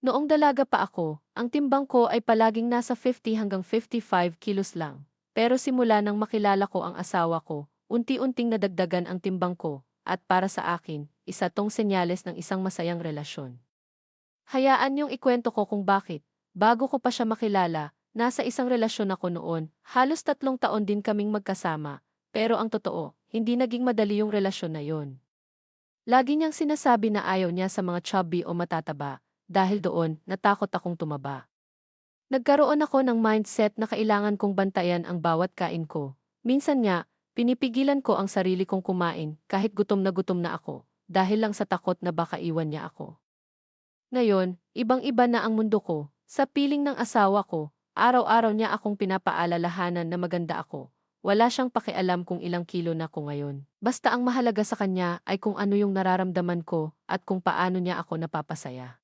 Noong dalaga pa ako, ang timbang ko ay palaging nasa 50 hanggang 55 kilos lang. Pero simula nang makilala ko ang asawa ko, unti-unting nadagdagan ang timbang ko, at para sa akin, isa tong senyales ng isang masayang relasyon. Hayaan niyong ikwento ko kung bakit. Bago ko pa siya makilala, nasa isang relasyon ako noon, halos 3 taon din kaming magkasama. Pero ang totoo, hindi naging madali yung relasyon na yon. Lagi niyang sinasabi na ayaw niya sa mga chubby o matataba, dahil doon, natakot akong tumaba. Nagkaroon ako ng mindset na kailangan kong bantayan ang bawat kain ko. Minsan nga, pinipigilan ko ang sarili kong kumain kahit gutom na ako, dahil lang sa takot na baka iwan niya ako. Ngayon, ibang-iba na ang mundo ko. Sa piling ng asawa ko, araw-araw niya akong pinapaalalahanan na maganda ako. Wala siyang pakialam kung ilang kilo na ko ngayon. Basta ang mahalaga sa kanya ay kung ano yung nararamdaman ko at kung paano niya ako napapasaya.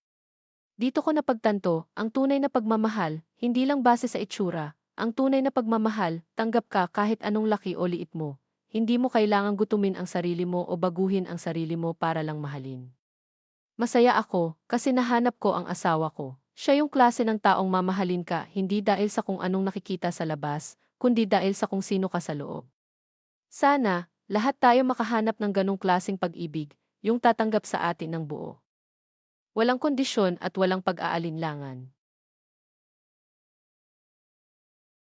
Dito ko napagtanto, ang tunay na pagmamahal, hindi lang base sa itsura. Ang tunay na pagmamahal, tanggap ka kahit anong laki o liit mo. Hindi mo kailangang gutumin ang sarili mo o baguhin ang sarili mo para lang mahalin. Masaya ako kasi nahanap ko ang asawa ko. Siya yung klase ng taong mamahalin ka hindi dahil sa kung anong nakikita sa labas, kundi dahil sa kung sino ka sa loob. Sana, lahat tayo makahanap ng ganong klaseng pag-ibig, yung tatanggap sa atin ng buo. Walang kondisyon at walang pag-aalinlangan.